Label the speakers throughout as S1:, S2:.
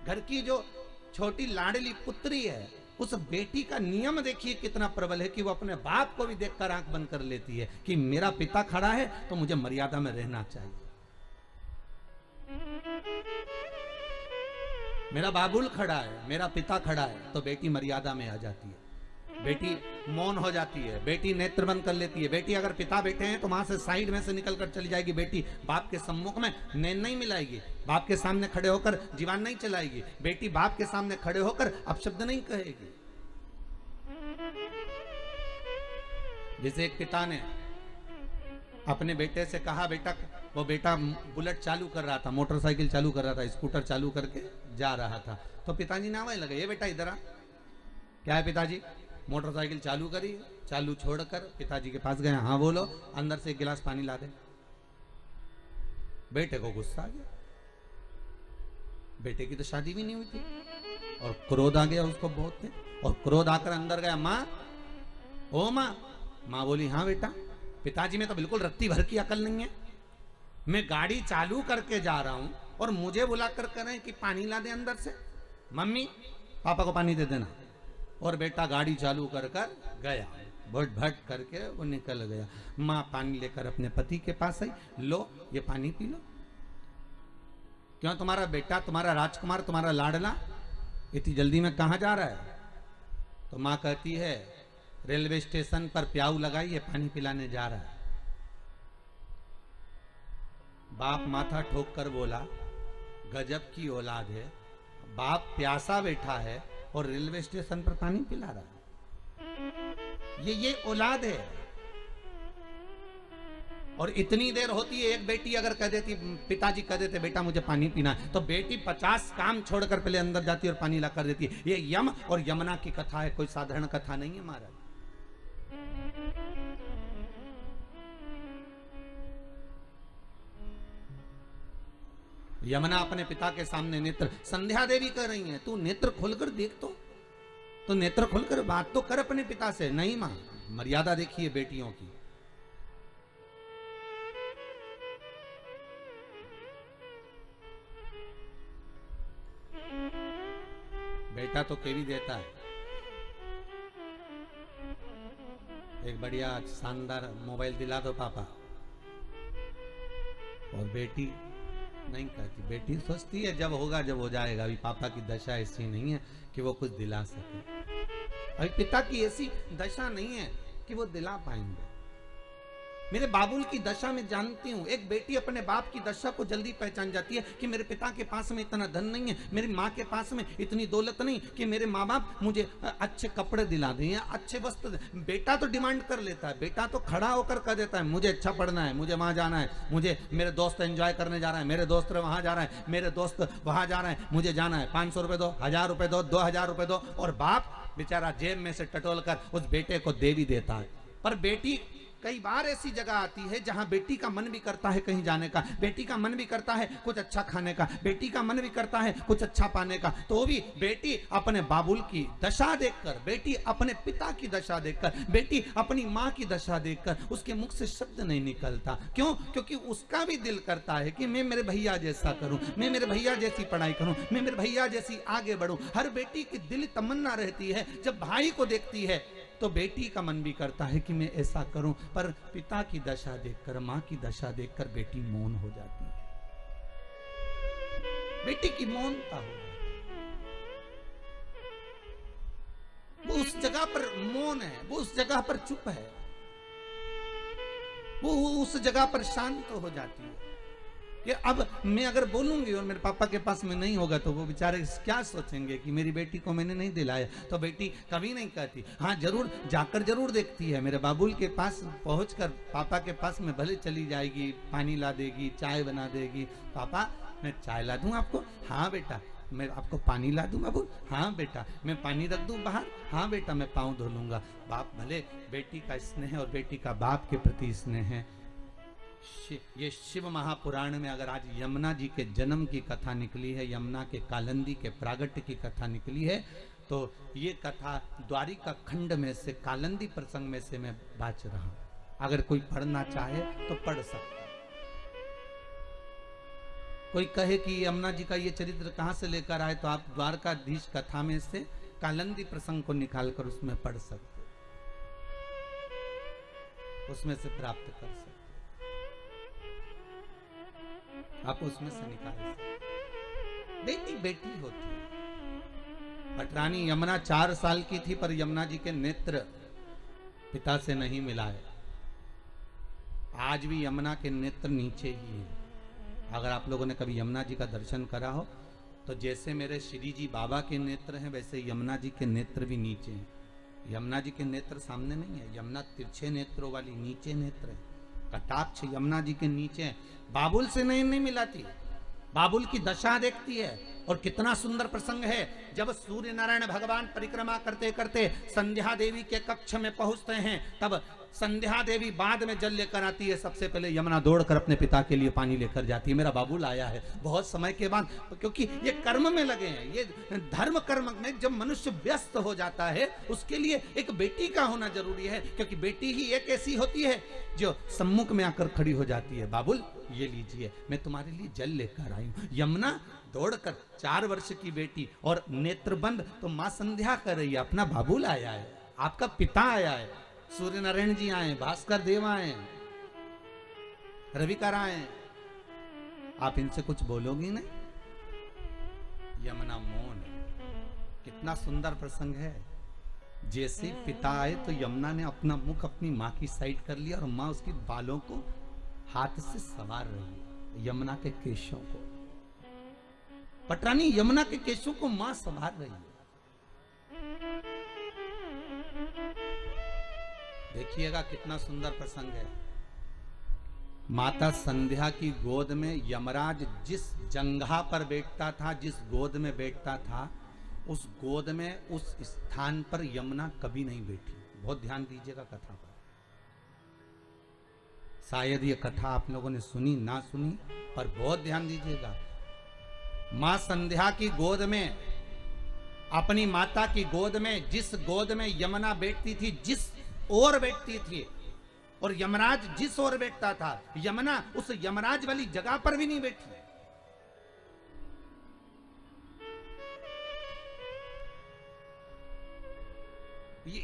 S1: घर की जो छोटी लाडली पुत्री है, उस बेटी का नियम देखिए कितना प्रबल है कि वो अपने बाप को भी देखकर आंख बंद कर लेती है कि मेरा पिता खड़ा है तो मुझे मर्यादा में रहना चाहिए। मेरा बाबुल खड़ा है, मेरा पिता खड़ा है, तो बेटी मर्यादा में आ जाती है, बेटी मौन हो जाती है, बेटी नेत्र बंद कर लेती है। बेटी अगर पिता बैठे हैं तो वहां से साइड में से निकल कर चली जाएगी। बेटी बाप के सम्मुख में नैन नहीं मिलाएगी, बाप के सामने खड़े होकर जीवान नहीं चलाएगी, बेटी बाप के सामने खड़े होकर अपशब्द नहीं कहेगी। जैसे एक पिता ने अपने बेटे से कहा, बेटा, वो बेटा बुलेट चालू कर रहा था, मोटरसाइकिल चालू कर रहा था, स्कूटर चालू करके जा रहा था, तो पिताजी ने आवाज लगे, ये बेटा इधर आ। क्या है पिताजी? मोटरसाइकिल चालू करी, चालू छोड़कर पिताजी के पास गए, हाँ बोलो, अंदर से एक गिलास पानी ला दे। बेटे को गुस्सा आ गया, बेटे की तो शादी भी नहीं हुई थी, और क्रोध आ गया उसको बहुत थे, और क्रोध आकर अंदर गया, माँ, ओ माँ। माँ बोली, हाँ बेटा। पिताजी में तो बिल्कुल रत्ती भर की अकल नहीं है, मैं गाड़ी चालू करके जा रहा हूं और मुझे बुलाकर कह रहे हैं कि पानी ला दे अंदर से। मम्मी, पापा को पानी दे देना। और बेटा गाड़ी चालू कर कर गया, भट भट करके वो निकल गया। माँ पानी लेकर अपने पति के पास आई, लो ये पानी पी लो। क्यों, तुम्हारा बेटा, तुम्हारा राजकुमार, तुम्हारा लाडला इतनी जल्दी में कहां जा रहा है? तो माँ कहती है, रेलवे स्टेशन पर प्याऊ लगाइए, पानी पिलाने जा रहा है। बाप माथा ठोक कर बोला, गजब की औलाद है, बाप प्यासा बैठा है और रेलवे स्टेशन पर पानी पिला रहा है। ये औलाद है। और इतनी देर होती है, एक बेटी अगर कह देती, पिताजी कह देते बेटा मुझे पानी पीना है, तो बेटी 50 काम छोड़कर पहले अंदर जाती है और पानी ला कर देती है। ये यम और यमुना की कथा है, कोई साधारण कथा नहीं है महाराज। यमुना अपने पिता के सामने नेत्र, संध्या देवी कह रही है, तू नेत्र खोलकर देख, तो नेत्र खोलकर बात तो कर अपने पिता से। नहीं मां, मर्यादा देखिए बेटियों की। बेटा तो केवी देता है, एक बढ़िया शानदार मोबाइल दिला दो पापा, और बेटी नहीं कहती। बेटी सोचती है जब होगा जब हो जाएगा, अभी पापा की दशा ऐसी नहीं है कि वो कुछ दिला सके, अभी पिता की ऐसी दशा नहीं है कि वो दिला पाएंगे। मेरे बाबुल की दशा में जानती हूं, एक बेटी अपने बाप की दशा को जल्दी पहचान जाती है कि मेरे पिता के पास में इतना धन नहीं है, मेरी माँ के पास में इतनी दौलत नहीं कि मेरे माँ बाप मुझे अच्छे कपड़े दिला दें या अच्छे वस्त्र दें। बेटा तो डिमांड कर लेता है, बेटा तो खड़ा होकर कह देता है मुझे अच्छा पढ़ना है, मुझे वहां जाना है, मुझे मेरे दोस्त एंजॉय करने जा रहा है, मेरे दोस्त वहां जा रहा है, मेरे दोस्त वहां जा रहे हैं, मुझे जाना है, 500 रुपए दो, 1000 रुपए दो, 2000 रुपए दो। और बाप बेचारा जेब में से टटोल कर उस बेटे को दे भी देता है। पर बेटी कई बार ऐसी जगह आती है जहां बेटी का मन भी करता है कहीं जाने का, बेटी का मन भी करता है कुछ अच्छा खाने का, बेटी का मन भी करता है कुछ अच्छा पाने का, तो भी बेटी अपने बाबुल की दशा देखकर, बेटी अपने पिता की दशा देखकर, बेटी अपनी माँ की दशा देखकर उसके मुख से शब्द नहीं निकलता। क्यों? क्योंकि उसका भी दिल करता है कि मैं मेरे भैया जैसा करूं, मैं मेरे भैया जैसी पढ़ाई करूं, मैं मेरे भैया जैसी आगे बढ़ूं। हर बेटी की दिल तमन्ना रहती है, जब भाई को देखती है तो बेटी का मन भी करता है कि मैं ऐसा करूं, पर पिता की दशा देखकर, मां की दशा देखकर बेटी मौन हो जाती है, बेटी की मौनता हो जाती है। वो उस जगह पर मौन है, वो उस जगह पर चुप है, वो उस जगह पर शांत हो जाती है कि अब मैं अगर बोलूंगी और मेरे पापा के पास में नहीं होगा तो वो बेचारे क्या सोचेंगे कि मेरी बेटी को मैंने नहीं दिलाया। तो बेटी कभी नहीं कहती, हाँ जरूर जाकर जरूर देखती है, मेरे बाबुल के पास पहुंचकर पापा के पास में भले चली जाएगी, पानी ला देगी, चाय बना देगी, पापा मैं चाय ला दूं आपको, हाँ बेटा मैं आपको पानी ला दूं बाबू, हाँ बेटा मैं पानी रख दूं बाहर, हाँ बेटा मैं पाँव धो लूंगा। बाप भले बेटी का स्नेह और बेटी का बाप के प्रति स्नेह है। ये शिव महापुराण में अगर आज यमुना जी के जन्म की कथा निकली है, यमुना के कालंदी के प्रागट्य की कथा निकली है, तो ये कथा द्वारिका खंड में से कालंदी प्रसंग में से मैं बाच रहा हूं। अगर कोई पढ़ना चाहे तो पढ़ सकता। कोई कहे कि यमुना जी का ये चरित्र कहाँ से लेकर आए, तो आप द्वारकाधीश कथा में से कालंदी प्रसंग को निकालकर उसमें पढ़ सकते, उसमें से प्राप्त कर सकते, आप उसमें से निकाल सकते। बेटी बेटी होती है। पटरानी यमुना 4 साल की थी, पर यमुना जी के नेत्र पिता से नहीं मिलाए। आज भी यमुना के नेत्र नीचे ही हैं। अगर आप लोगों ने कभी यमुना जी का दर्शन करा हो, तो जैसे मेरे श्री जी बाबा के नेत्र हैं, वैसे यमुना जी के नेत्र भी नीचे हैं। यमुना जी के नेत्र सामने नहीं है, यमुना तिरछे नेत्रों वाली नीचे नेत्र है। कटाक्ष यमुना जी के नीचे है। बाबुल से नहीं मिलाती, बाबुल की दशा देखती है। और कितना सुंदर प्रसंग है, जब सूर्य नारायण भगवान परिक्रमा करते करते संध्या देवी के कक्ष में पहुंचते हैं, तब संध्या देवी बाद में जल लेकर आती है। सबसे पहले यमुना दौड़कर अपने पिता के लिए पानी लेकर जाती है। मेरा बाबुल आया है बहुत समय के बाद, क्योंकि ये कर्म में लगे हैं, ये धर्म कर्म में जब मनुष्य व्यस्त हो जाता है, उसके लिए एक बेटी का होना जरूरी है, क्योंकि बेटी ही एक ऐसी होती है जो सम्मुख में आकर खड़ी हो जाती है। बाबुल ये लीजिए, मैं तुम्हारे लिए जल लेकर आई हूं। यमुना दौड़कर 4 वर्ष की बेटी और नेत्र बंद, तो मां संध्या कर रही है। अपना बाबुल आया है, आपका पिता आया है, सूर्य नारायण जी आए, भास्कर देव आए, रविकर आए, आप इनसे कुछ बोलोगी नहीं? यमुना मौन। कितना सुंदर प्रसंग है। जैसे पिता आए तो यमुना ने अपना मुख अपनी मां की साइड कर लिया, और मां उसकी बालों को हाथ से संवार रही है, यमुना के केशों को। पटरानी यमुना के केशों को मां संवार रही है। देखिएगा कितना सुंदर प्रसंग है। माता संध्या की गोद में यमराज जिस जंघा पर बैठता था, जिस गोद में बैठता था, उस गोद में, उस स्थान पर यमुना कभी नहीं बैठी। बहुत ध्यान दीजिएगा कथा पर। शायद ये कथा आप लोगों ने सुनी ना सुनी, पर बहुत ध्यान दीजिएगा। मां संध्या की गोद में, अपनी माता की गोद में, जिस गोद में यमुना बैठती थी, जिस ओर बैठती थी, और यमराज जिस ओर बैठता था, यमुना उस यमराज वाली जगह पर भी नहीं बैठी।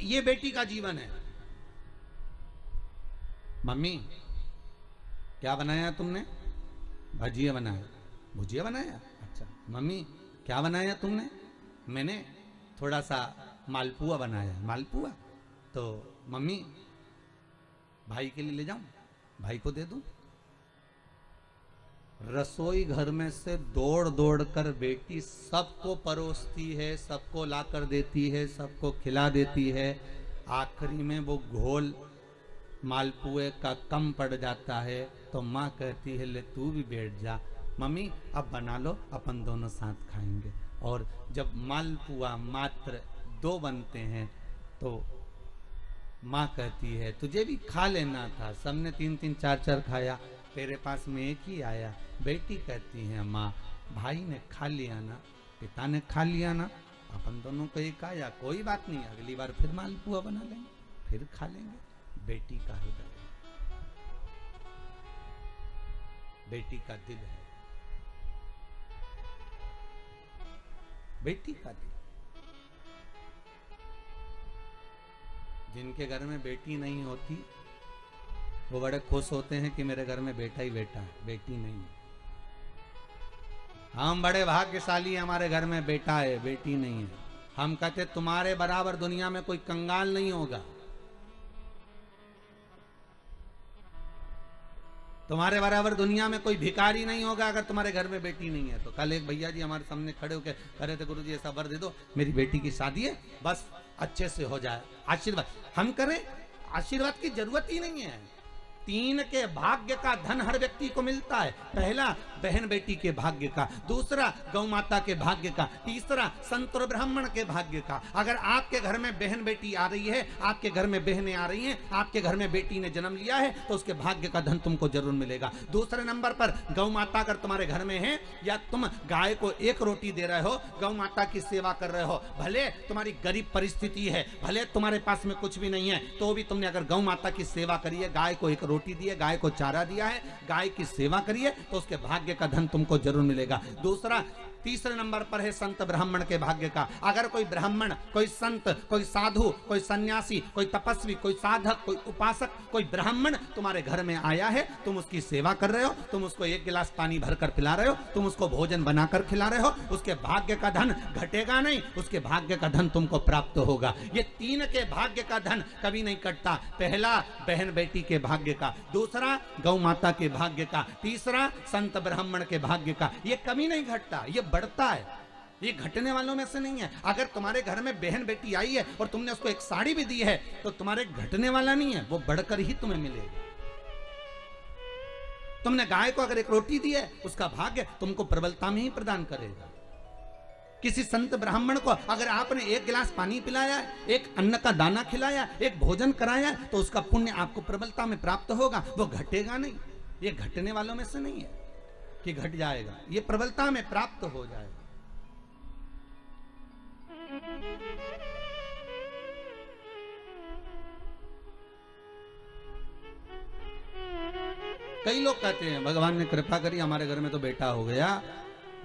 S1: ये बेटी का जीवन है। मम्मी क्या बनाया तुमने? भजिया बनाया। भुजिया बनाया? अच्छा। मम्मी क्या बनाया तुमने? मैंने थोड़ा सा मालपुआ बनाया। मालपुआ? तो मम्मी भाई के लिए ले जाऊं, भाई को दे दूं? रसोई घर में से दौड़ दौड़ कर बेटी सबको परोसती है, सबको लाकर देती है, सबको खिला देती है। आखिरी में वो घोल मालपुए का कम पड़ जाता है, तो माँ कहती है ले तू भी बैठ जा, मम्मी अब बना लो, अपन दोनों साथ खाएंगे। और जब मालपुआ मात्र 2 बनते हैं, तो माँ कहती है तुझे भी खा लेना था, सबने 3-3 4-4 खाया, तेरे पास में एक ही आया। बेटी कहती है माँ भाई ने खा लिया ना, पिता ने खा लिया ना, अपन दोनों को एक आया, कोई बात नहीं, अगली बार फिर मालपुआ बना लेंगे, फिर खा लेंगे। बेटी का हृदय, बेटी का दिल है, बेटी का दिल। जिनके घर में बेटी नहीं होती वो बड़े खुश होते हैं कि मेरे घर में बेटा ही बेटा है, बेटी नहीं है। हम बड़े भाग्यशाली हैं, हमारे घर में बेटा है, बेटी नहीं है। हम कहते तुम्हारे बराबर दुनिया में कोई कंगाल नहीं होगा, तुम्हारे बराबर दुनिया में कोई भिखारी नहीं होगा अगर तुम्हारे घर में बेटी नहीं है। तो कल एक भैया जी हमारे सामने खड़े होकर कह रहे थे गुरुजी ऐसा वर दे दो, मेरी बेटी की शादी है, बस अच्छे से हो जाए, आशीर्वाद। हम करें, आशीर्वाद की जरूरत ही नहीं है। 3 के भाग्य का धन हर व्यक्ति को मिलता है। पहला बहन बेटी के भाग्य का, दूसरा गौ माता के भाग्य का, तीसरा संत और ब्राह्मण के भाग्य का। अगर आपके घर में बहन बेटी आ रही है, आपके घर में बहनें आ रही हैं, आपके घर में बेटी ने जन्म लिया है, तो उसके भाग्य का धन तुमको जरूर मिलेगा। दूसरे नंबर पर गौ माता अगर तुम्हारे घर में है, या तुम गाय को 1 रोटी दे रहे हो, गौ माता की सेवा कर रहे हो, भले तुम्हारी गरीब परिस्थिति है, भले तुम्हारे पास में कुछ भी नहीं है, तो भी तुमने अगर गौ माता की सेवा करी है, गाय को 1 रोटी दी है, गाय को चारा दिया है, गाय की सेवा करिए तो उसके भाग्य का धन तुमको जरूर मिलेगा। दूसरा, तीसरे नंबर पर है संत ब्राह्मण के भाग्य का। अगर कोई ब्राह्मण, कोई संत, कोई साधु, कोई सन्यासी, कोई तपस्वी, कोई साधक, कोई उपासक, कोई ब्राह्मण तुम्हारे घर में आया है, तुम उसकी सेवा कर रहे हो, तुम उसको एक गिलास पानी भरकर पिला रहे हो, तुम उसको भोजन बनाकर खिला रहे हो, उसके भाग्य का धन घटेगा नहीं, उसके भाग्य का धन तुमको प्राप्त होगा। ये तीन के भाग्य का धन कभी नहीं कटता। पहला बहन बेटी के भाग्य का, दूसरा गौ माता के भाग्य का, तीसरा संत ब्राह्मण के भाग्य का। ये कभी नहीं घटता, ये बढ़ता है, ये घटने वालों में से नहीं है। अगर तुम्हारे घर में बहन बेटी आई है और तुमने उसको एक साड़ी भी दी है तो तुम्हारे घटने वाला नहीं है, वो बढ़कर ही तुम्हें मिलेगा। तुमने गाय को अगर एक रोटी दी है, उसका भाग्य तुमको प्रबलता में ही प्रदान करेगा। किसी संत ब्राह्मण को अगर आपने एक गिलास पानी पिलाया, एक अन्न का दाना खिलाया, एक भोजन कराया, तो उसका पुण्य आपको प्रबलता में प्राप्त होगा, वो घटेगा नहीं। ये घटने वालों में से नहीं है कि घट जाएगा, ये प्रबलता में प्राप्त हो जाएगा। कई लोग कहते हैं भगवान ने कृपा करी, हमारे घर में तो बेटा हो गया,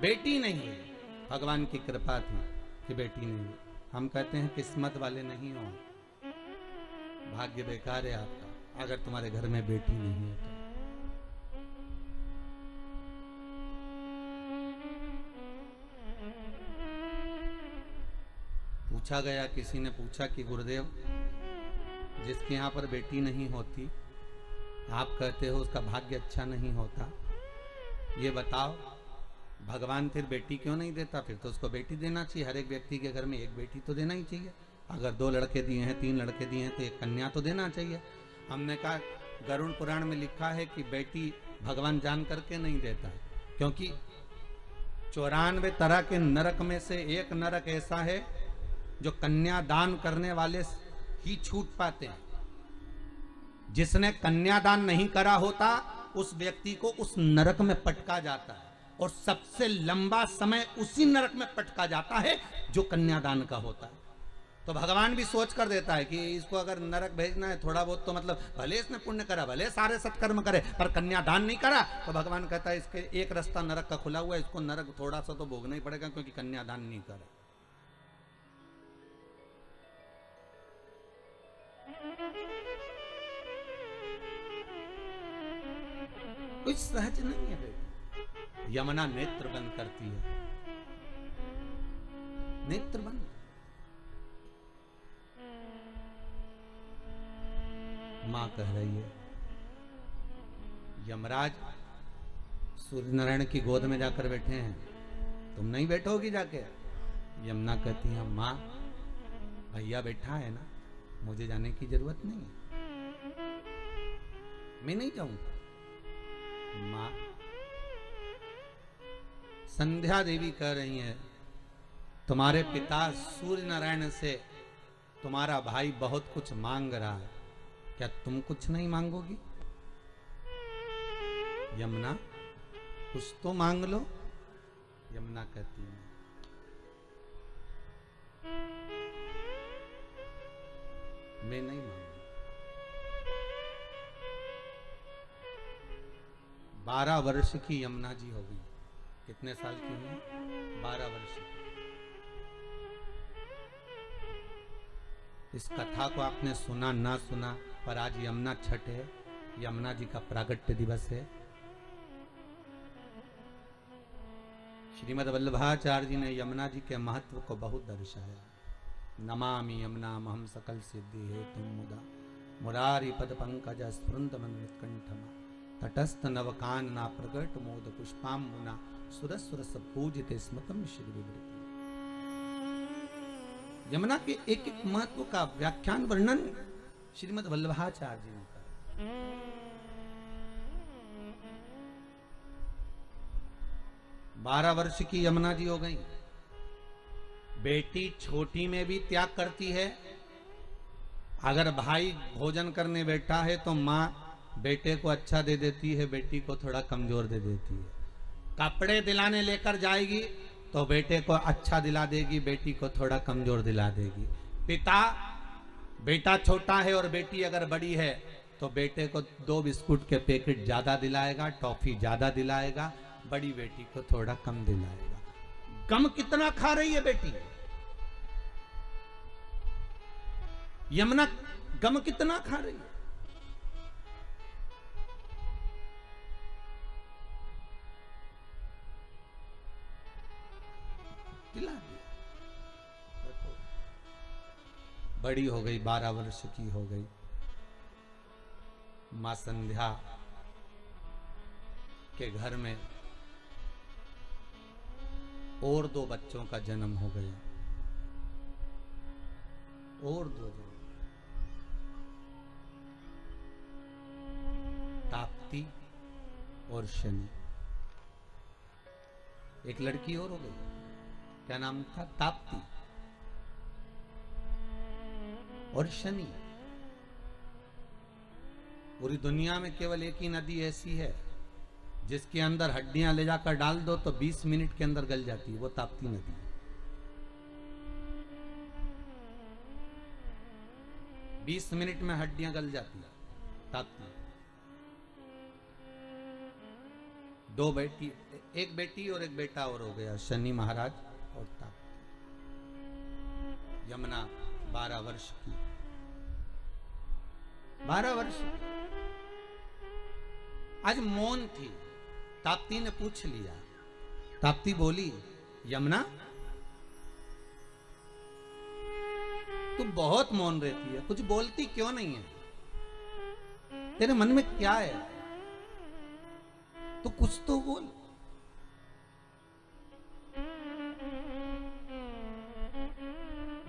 S1: बेटी नहीं है। भगवान की कृपा थी कि बेटी नहीं है। हम कहते हैं किस्मत वाले नहीं हो, भाग्य बेकार है आपका अगर तुम्हारे घर में बेटी नहीं है तो। पूछा गया, किसी ने पूछा कि गुरुदेव, जिसके यहाँ पर बेटी नहीं होती, आप कहते हो उसका भाग्य अच्छा नहीं होता, ये बताओ भगवान फिर बेटी क्यों नहीं देता? फिर तो उसको बेटी देना चाहिए। हर एक व्यक्ति के घर में एक बेटी तो देना ही चाहिए। अगर 2 लड़के दिए हैं, 3 लड़के दिए हैं, तो एक कन्या तो देना चाहिए। हमने कहा गरुड़ पुराण में लिखा है कि बेटी भगवान जान करके नहीं देता है, क्योंकि 94 तरह के नरक में से एक नरक ऐसा है जो कन्या दान करने वाले ही छूट पाते हैं। जिसने कन्यादान नहीं करा होता उस व्यक्ति को उस नरक में पटका जाता है, और सबसे लंबा समय उसी नरक में पटका जाता है जो कन्यादान का होता है। तो भगवान भी सोच कर देता है कि इसको अगर नरक भेजना है थोड़ा बहुत, तो मतलब भले इसने पुण्य करा, भले सारे सत्कर्म करे, पर कन्यादान नहीं करा, तो भगवान कहता है इसके एक रास्ता नरक का खुला हुआ है, इसको नरक थोड़ा सा तो भोगना ही पड़ेगा, क्योंकि कन्यादान नहीं करा। कुछ सहज नहीं है बेटा। यमुना नेत्र बंद करती है, नेत्र बंद। मां कह रही है, यमराज सूर्य नारायण की गोद में जाकर बैठे हैं, तुम नहीं बैठोगी जाके? यमुना कहती है, मां भैया बैठा है ना, मुझे जाने की जरूरत नहीं है, मैं नहीं जाऊंगा। मां संध्या देवी कह रही है, तुम्हारे पिता सूर्य नारायण से तुम्हारा भाई बहुत कुछ मांग रहा है, क्या तुम कुछ नहीं मांगोगी? यमुना कुछ तो मांग लो। यमुना कहती है, मैं नहीं मांगूंगी। 12 वर्ष की यमुना जी हो गई। कितने साल की हुई? 12 वर्ष की। इस कथा को आपने सुना ना सुना, पर आज यमुना छठ है, यमुना जी का प्रागट्य दिवस है। श्रीमद् वल्लभाचार्य जी ने यमुना जी के महत्व को बहुत दर्शाया। नमामि यमुना महम सकल सिद्धि हेतु मुदा मुरारी पद पंकज स्फुरंत मन उत्कंठमा तटस्थ नवकानना प्रकट मोद पुष्पाम्बुना सुरसुरस पूजिते स्मृतम श्री विवृति। यमुना के एक एक महत्व का व्याख्यान वर्णन श्रीमद् वल्लभाचार्य जी ने करा। 12 वर्ष की यमुना जी हो गई। बेटी छोटी में भी त्याग करती है। अगर भाई भोजन करने बैठा है तो माँ बेटे को अच्छा दे देती है, बेटी को थोड़ा कमजोर दे देती है। कपड़े दिलाने लेकर जाएगी तो बेटे को अच्छा दिला देगी, बेटी को थोड़ा कमजोर दिला देगी। पिता, बेटा छोटा है और बेटी अगर बड़ी है तो बेटे को 2 बिस्कुट के पैकेट ज्यादा दिलाएगा, टॉफी ज्यादा दिलाएगा, बड़ी बेटी को थोड़ा कम दिलाएगा। गम कितना खा रही है बेटी? यमुना गम कितना खा रही है? दिला दिया। बड़ी हो गई, 12 वर्ष की हो गई। मां संध्या के घर में और 2 बच्चों का जन्म हो गया, और 2 जन्म। ताप्ती और शनि। एक लड़की और हो गई, क्या नाम था? ताप्ती और शनि। पूरी दुनिया में केवल एक ही नदी ऐसी है जिसके अंदर हड्डियां ले जाकर डाल दो तो 20 मिनट के अंदर गल जाती है, वो ताप्ती नदी है। 20 मिनट में हड्डियां गल जाती है, ताप्ती। 2 बेटी, एक बेटी और एक बेटा और हो गया, शनि महाराज और ताप्ती। यमुना 12 वर्ष की, 12 वर्ष। आज मौन थी। ताप्ती ने पूछ लिया। ताप्ती बोली, यमुना तू बहुत मौन रहती है, कुछ बोलती क्यों नहीं है? तेरे मन में क्या है? तो कुछ तो बोल।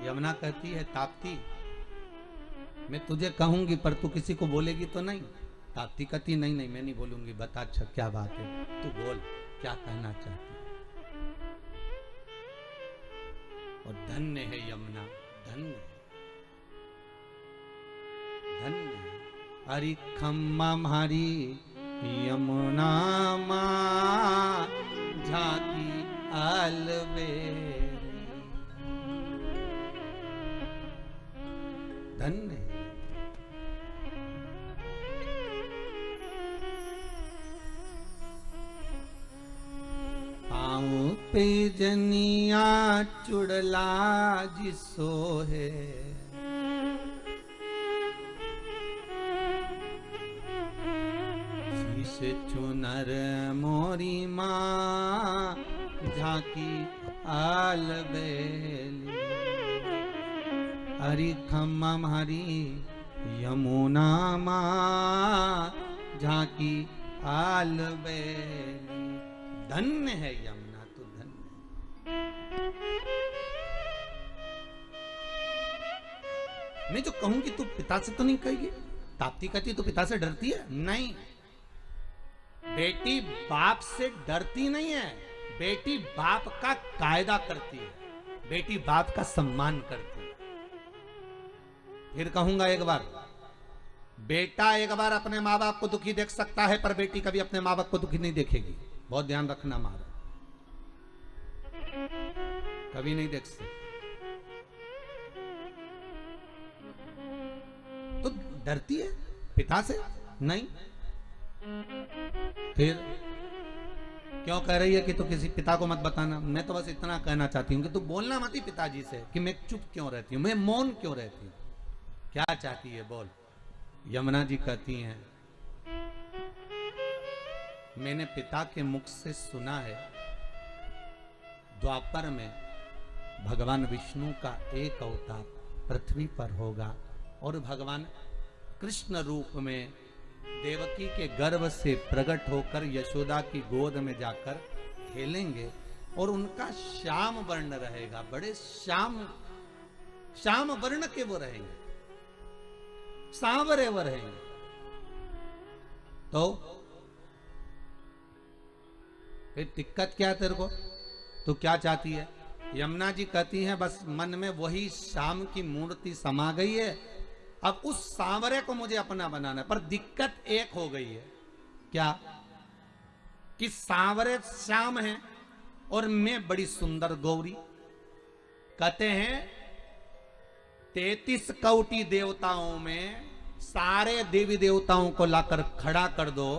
S1: यमुना कहती है, ताप्ती मैं तुझे कहूंगी पर तू किसी को बोलेगी तो नहीं? ताप्ती कहती, नहीं नहीं मैं नहीं बोलूंगी, बता अच्छा क्या बात है, तू बोल क्या कहना चाहती है। और धन्य है यमुना, धन्य धन्य। हरि खम्मा हरी यमुना मां झांकी अलबेली। धन्य। पाँव पे जनिया चुड़ला जिसो है, शीश चुनर मोरी माँ झांकी अलबेली। हरि खम्मा हरी यमुना माँ झांकी अलबेली। धन्य है यमुना, तू धन्य। मैं जो कहूंगी तू पिता से तो नहीं कहेगी? ताप्ती कहती तू पिता से डरती है? नहीं, बेटी बाप से डरती नहीं है, बेटी बाप का कायदा करती है, बेटी बाप का सम्मान करती है। फिर कहूंगा एक बार, बेटा एक बार अपने माँ बाप को दुखी देख सकता है पर बेटी कभी अपने माँ बाप को दुखी नहीं देखेगी। बहुत ध्यान रखना, मारा कभी नहीं देख सकते। तो डरती है पिता से? नहीं। फिर क्यों कह रही है कि तू किसी पिता को मत बताना? मैं तो बस इतना कहना चाहती हूं कि तू बोलना मत ही पिताजी से कि मैं चुप क्यों रहती हूं, मैं मौन क्यों रहती हूं। क्या चाहती है बोल। यमुना जी कहती हैं, मैंने पिता के मुख से सुना है द्वापर में भगवान विष्णु का एक अवतार पृथ्वी पर होगा और भगवान कृष्ण रूप में देवकी के गर्भ से प्रकट होकर यशोदा की गोद में जाकर खेलेंगे और उनका श्याम वर्ण रहेगा, बड़े श्याम वर्ण के वो रहेंगे, सांवरे वो रहेंगे। तो फिर दिक्कत क्या तेरे को? तू क्या चाहती है? यमुना जी कहती हैं, बस मन में वही श्याम की मूर्ति समा गई है, अब उस सांवरे को मुझे अपना बनाना है। पर दिक्कत एक हो गई है, क्या कि सांवरे श्याम है और मैं बड़ी सुंदर गौरी। कहते हैं 33 कोटि देवताओं में सारे देवी देवताओं को लाकर खड़ा कर दो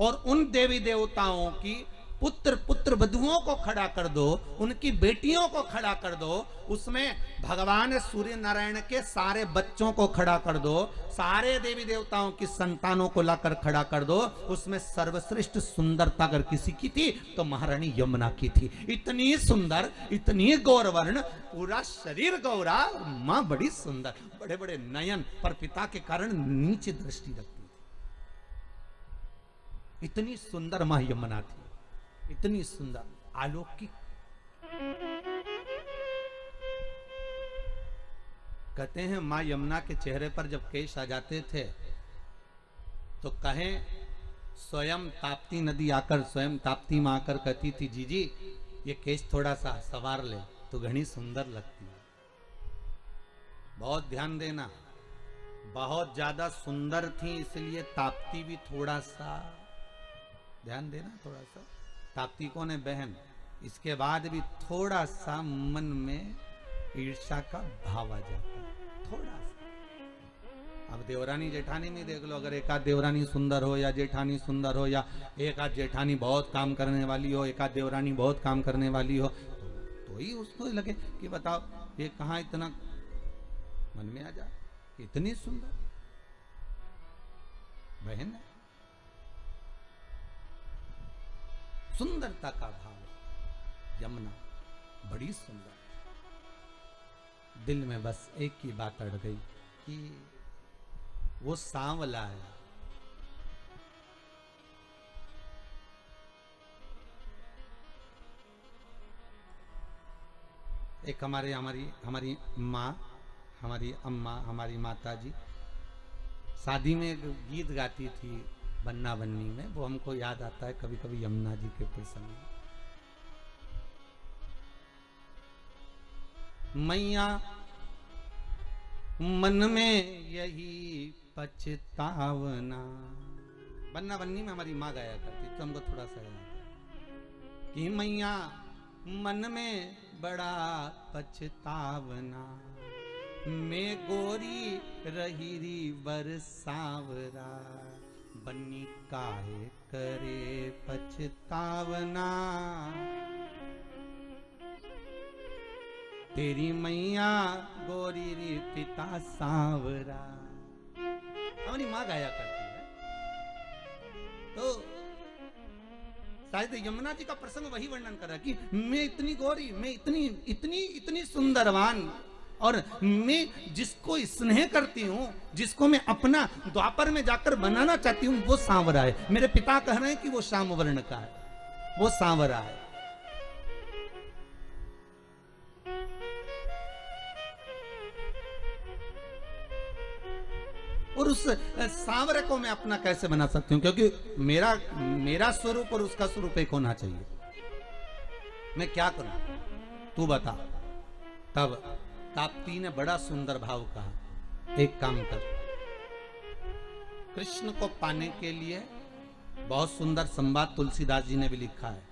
S1: और उन देवी देवताओं की पुत्र वधुओं को खड़ा कर दो, उनकी बेटियों को खड़ा कर दो, उसमें भगवान सूर्य नारायण के सारे बच्चों को खड़ा कर दो, सारे देवी देवताओं की संतानों को लाकर खड़ा कर दो, उसमें सर्वश्रेष्ठ सुंदरता अगर किसी की थी तो महारानी यमुना की थी। इतनी सुंदर, इतनी गौरवर्ण, पूरा शरीर गौरा, मां बड़ी सुंदर, बड़े बड़े नयन, पर पिता के कारण नीचे दृष्टि रखती थी। इतनी सुंदर मां यमुना थी, इतनी सुंदर, अलौकिक। कहते हैं मां यमुना के चेहरे पर जब केश आ जाते थे तो कहें स्वयं ताप्ती नदी आकर, स्वयं ताप्ती मां आकर कहती थी, जीजी ये केश थोड़ा सा सवार ले तो घनी सुंदर लगती है। बहुत ध्यान देना, बहुत ज्यादा सुंदर थी इसलिए ताप्ती भी थोड़ा सा ध्यान देना, थोड़ा सा। ताप्ती कौन है? बहन। इसके बाद भी थोड़ा सा मन में ईर्ष्या का भाव आ जाता है, थोड़ा सा। अब देवरानी जेठानी में देख लो, अगर एक आध देवरानी सुंदर हो या जेठानी सुंदर हो, या एक आध जेठानी बहुत काम करने वाली हो, एक आध देवरानी बहुत काम करने वाली हो, तो ही उसको लगे कि बताओ ये कहाँ इतना मन में आ जाए, इतनी सुंदर बहन है। सुंदरता का भाव, यमुना बड़ी सुंदर। दिल में बस एक ही बात अड़ गई कि वो सांवला है। एक हमारी माँ, हमारी अम्मा, हमारी माता जी शादी में एक गीत गाती थी बन्ना बन्नी में, वो हमको याद आता है कभी कभी यमुना जी के प्रसंग में। मैया मन में यही पछतावना, बन्ना बन्नी में हमारी माँ गाया करती, तो हमको थोड़ा सा याद कि मैया मन में बड़ा पछतावना, मैं गोरी रहीरी बरसावरा, बन्नी काहे करे पछतावना, तेरी मैया गोरी री पिता सांवरा। हमारी माँ गाया करती है। तो शायद यमुना जी का प्रसंग वही वर्णन कर रहा है कि मैं इतनी गोरी, मैं इतनी इतनी इतनी सुंदरवान, और मैं जिसको स्नेह करती हूँ, जिसको मैं अपना द्वापर में जाकर बनाना चाहती हूँ, वो सांवरा है। मेरे पिता कह रहे हैं कि वो श्याम वर्ण का है, वो सांवरा है। और उस सांवरे को मैं अपना कैसे बना सकती हूँ, क्योंकि मेरा स्वरूप और उसका स्वरूप एक होना चाहिए। मैं क्या करूं, तू बता। तब ताप्ती ने बड़ा सुंदर भाव कहा, एक काम कर, कृष्ण को पाने के लिए बहुत सुंदर संवाद तुलसीदास जी ने भी लिखा है।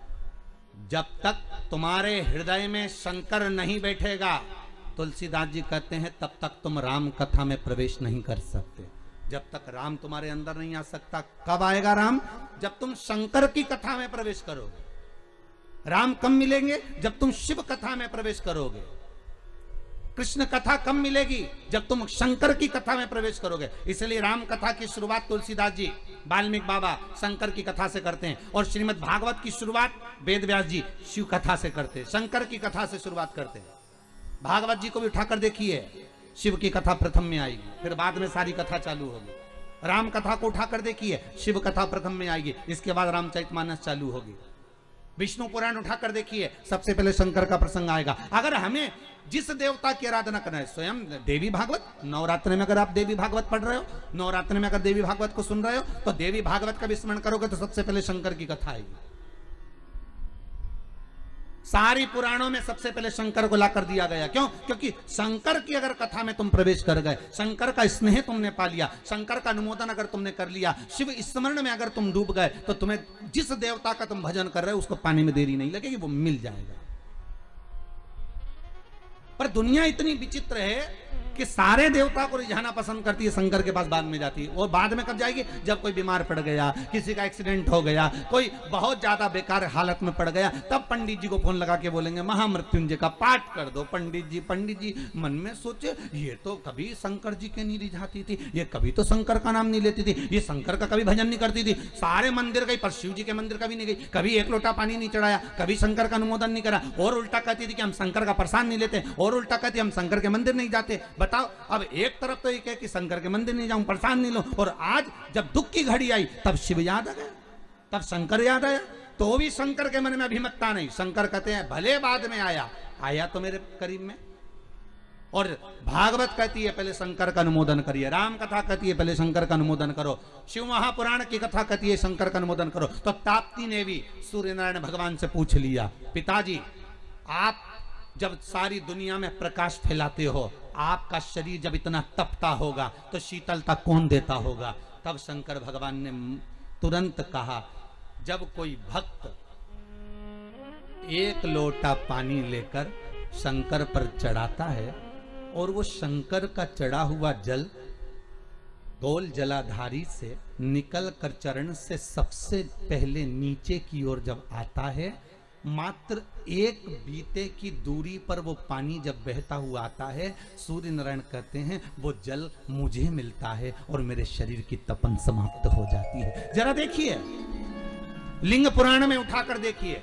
S1: जब तक तुम्हारे हृदय में शंकर नहीं बैठेगा, तुलसीदास जी कहते हैं, तब तक तुम राम कथा में प्रवेश नहीं कर सकते। जब तक राम तुम्हारे अंदर नहीं आ सकता, कब आएगा राम? जब तुम शंकर की कथा में प्रवेश करोगे। राम कब मिलेंगे? जब तुम शिव कथा में प्रवेश करोगे। कृष्ण कथा कब मिलेगी? जब तुम शंकर की कथा में प्रवेश करोगे। इसलिए राम कथा की शुरुआत तुलसीदास जी, वाल्मीकि बाबा शंकर की कथा से करते हैं, और श्रीमद् भागवत की शुरुआत वेद व्यास जी शिव कथा से करते हैं, शंकर की कथा से शुरुआत करते हैं। भागवत जी को भी उठाकर देखिए, शिव की कथा प्रथम में आएगी, फिर बाद में सारी कथा चालू होगी। राम कथा को उठाकर देखिए, शिव कथा प्रथम में आएगी, इसके बाद रामचरितमानस चालू होगी। विष्णु पुराण उठाकर देखिए, सबसे पहले शंकर का प्रसंग आएगा। अगर हमें जिस देवता की आराधना करना है, स्वयं देवी भागवत, नवरात्र में अगर आप देवी भागवत पढ़ रहे हो, नवरात्र में अगर देवी भागवत को सुन रहे हो, तो देवी भागवत का भी स्मरण करोगे तो सबसे पहले शंकर की कथा आएगी। सारी पुराणों में सबसे पहले शंकर को लाकर दिया गया। क्यों? क्योंकि शंकर की अगर कथा में तुम प्रवेश कर गए, शंकर का स्नेह तुमने पा लिया, शंकर का अनुमोदन अगर तुमने कर लिया, शिव स्मरण में अगर तुम डूब गए, तो तुम्हें जिस देवता का तुम भजन कर रहे हो उसको पाने में देरी नहीं लगेगी, वो मिल जाएगा। पर दुनिया इतनी विचित्र है कि सारे देवता को रिझाना पसंद करती है, शंकर के पास बाद में जाती है। और बाद में कब जाएगी? जब कोई बीमार पड़ गया, किसी का एक्सीडेंट हो गया, कोई बहुत ज्यादा बेकार हालत में पड़ गया, तब पंडित जी को फोन लगा के बोलेंगे महामृत्युंजय का पाठ कर दो। पंडित जी मन में सोचे ये तो कभी शंकर जी के नहीं रिझाती थी, ये कभी तो शंकर का नाम नहीं लेती थी, ये शंकर का कभी भजन नहीं करती थी, सारे मंदिर गई पर शिव जी के मंदिर कभी नहीं गई, कभी एक लोटा पानी नहीं चढ़ाया, कभी शंकर का अनुमोदन नहीं करा, और उल्टा कहती थी कि हम शंकर का प्रसाद नहीं लेते, और उल्टा कहती हम शंकर के मंदिर नहीं जाते। बताओ, अब एक तरफ तो ये कहे कि शंकर के मंदिर नहीं जाऊं, प्रसाद नहीं लो, और आज जब दुख की घड़ी आई तब शिव याद आ गया, तब शंकर याद आया, तो भी शंकर के मन में अभिमतता नहीं। शंकर कहते हैं भले बाद में आया तो मेरे करीब में। और भागवत कहती है पहले शंकर का अनुमोदन करिए, राम कथा कहती है पहले शंकर का अनुमोदन करो, शिव महापुराण की कथा कहती है शंकर का अनुमोदन करो। तो ताप्ती ने भी सूर्य नारायण भगवान से पूछ लिया, पिताजी आप जब सारी दुनिया में प्रकाश फैलाते हो, आपका शरीर जब इतना तपता होगा तो शीतलता कौन देता होगा? तब शंकर भगवान ने तुरंत कहा, जब कोई भक्त एक लोटा पानी लेकर शंकर पर चढ़ाता है और वो शंकर का चढ़ा हुआ जल गोल जलाधारी से निकल कर चरण से सबसे पहले नीचे की ओर जब आता है, मात्र एक बीते की दूरी पर वो पानी जब बहता हुआ आता है, सूर्य नारायण कहते हैं वो जल मुझे मिलता है और मेरे शरीर की तपन समाप्त हो जाती है। जरा देखिए, लिंग पुराण में उठाकर देखिए,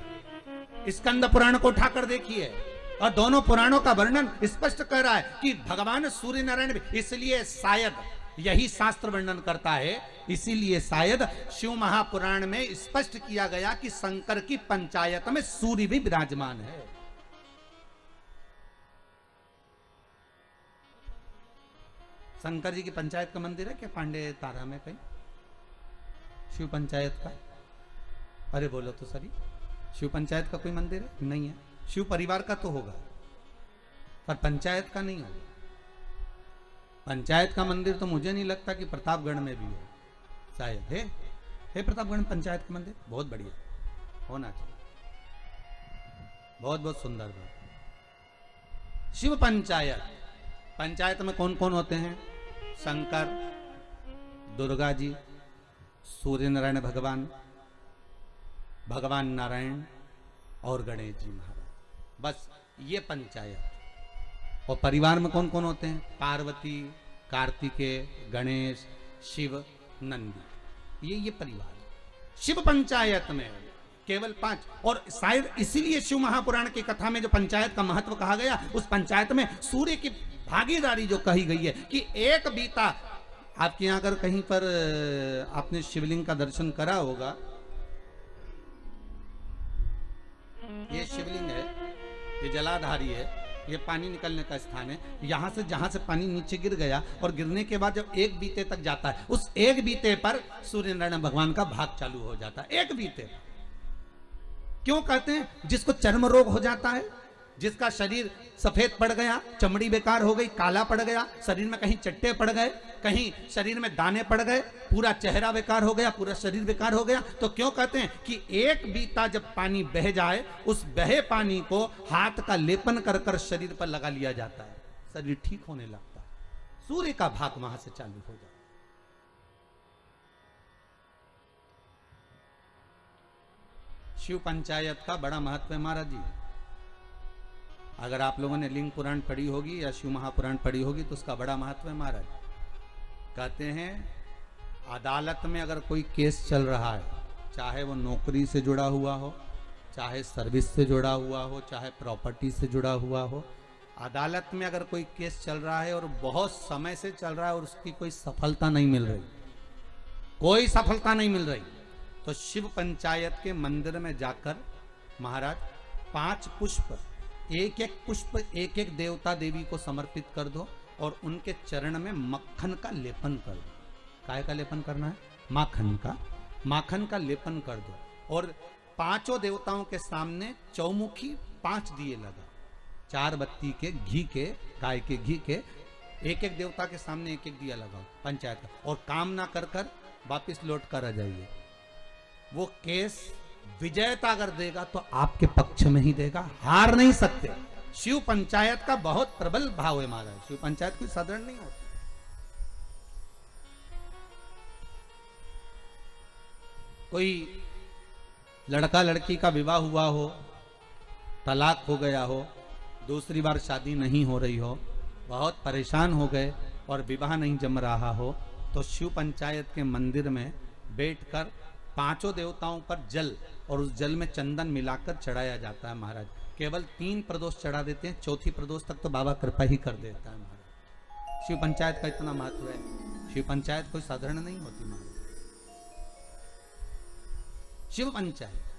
S1: स्कंद पुराण को उठाकर देखिए, और दोनों पुराणों का वर्णन स्पष्ट कर रहा है कि भगवान सूर्य नारायण, इसलिए शायद यही शास्त्र वर्णन करता है, इसीलिए शायद शिव महापुराण में स्पष्ट किया गया कि शंकर की पंचायत में सूर्य भी विराजमान है। शंकर जी की पंचायत का मंदिर है क्या पांडे तारा में कहीं? शिव पंचायत का? अरे बोलो तो सही, शिव पंचायत का कोई मंदिर है? नहीं है। शिव परिवार का तो होगा पर पंचायत का नहीं होगा। पंचायत का मंदिर तो मुझे नहीं लगता कि प्रतापगढ़ में भी है, शायद है प्रतापगढ़ में पंचायत का मंदिर, बहुत बढ़िया होना चाहिए, बहुत बहुत सुंदर बात। शिव पंचायत, पंचायत में कौन कौन होते हैं? शंकर, दुर्गा जी, सूर्य नारायण भगवान, भगवान नारायण और गणेश जी महाराज, बस ये पंचायत। और परिवार में कौन कौन होते हैं? पार्वती, कार्तिकेय, गणेश, शिव, नंदी, ये परिवार। शिव पंचायत में केवल 5, और शायद इसीलिए शिव महापुराण की कथा में जो पंचायत का महत्व कहा गया, उस पंचायत में सूर्य की भागीदारी जो कही गई है कि एक बीता, आपके यहां अगर कहीं पर आपने शिवलिंग का दर्शन करा होगा, ये शिवलिंग है, ये जलाधारी है, ये पानी निकलने का स्थान है, यहां से जहां से पानी नीचे गिर गया और गिरने के बाद जब एक बीते तक जाता है, उस एक बीते पर सूर्य नारायण भगवान का भाग चालू हो जाता है। एक बीते क्यों कहते हैं? जिसको चर्म रोग हो जाता है, जिसका शरीर सफेद पड़ गया, चमड़ी बेकार हो गई, काला पड़ गया, शरीर में कहीं चट्टे पड़ गए, कहीं शरीर में दाने पड़ गए, पूरा चेहरा बेकार हो गया, पूरा शरीर बेकार हो गया, तो क्यों कहते हैं कि एक बीता जब पानी बह जाए, उस बहे पानी को हाथ का लेपन कर कर शरीर पर लगा लिया जाता है, शरीर ठीक होने लगता है, सूर्य का भाग वहां से चालू हो जाता है। शिव पंचायत का बड़ा महत्व है महाराज जी। अगर आप लोगों ने लिंग पुराण पढ़ी होगी या शिव महापुराण पढ़ी होगी तो उसका बड़ा महत्व है महाराज। कहते हैं अदालत में अगर कोई केस चल रहा है, चाहे वो नौकरी से जुड़ा हुआ हो, चाहे सर्विस से जुड़ा हुआ हो, चाहे प्रॉपर्टी से जुड़ा हुआ हो, अदालत में अगर कोई केस चल रहा है और बहुत समय से चल रहा है और उसकी कोई सफलता नहीं मिल रही, कोई सफलता नहीं मिल रही, तो शिव पंचायत के मंदिर में जाकर महाराज 5 पुष्प, एक एक पुष्प एक एक देवता देवी को समर्पित कर दो और उनके चरण में मक्खन का लेपन कर दो। काय का लेपन करना है? माखन का लेपन कर दो और 5 देवताओं के सामने चौमुखी 5 दिए लगा, 4 बत्ती के घी के, गाय के घी के, एक एक देवता के सामने एक एक दिया लगाओ पंचायत का, और काम ना कर कर वापिस लौट कर आ जाइए। वो केस विजयता अगर देगा तो आपके पक्ष में ही देगा, हार नहीं सकते। शिव पंचायत का बहुत प्रबल भाव है महाराज। शिव पंचायत कोई साधारण नहीं होती। कोई लड़का लड़की का विवाह हुआ हो, तलाक हो गया हो, दूसरी बार शादी नहीं हो रही हो, बहुत परेशान हो गए और विवाह नहीं जम रहा हो, तो शिव पंचायत के मंदिर में बैठकर पांचों देवताओं पर जल और उस जल में चंदन मिलाकर चढ़ाया जाता है महाराज। केवल 3 प्रदोष चढ़ा देते हैं, चौथी प्रदोष तक तो बाबा कृपा ही कर देता है महाराज। शिव पंचायत का इतना महत्व है। शिव पंचायत कोई साधारण नहीं होती महाराज। शिव पंचायत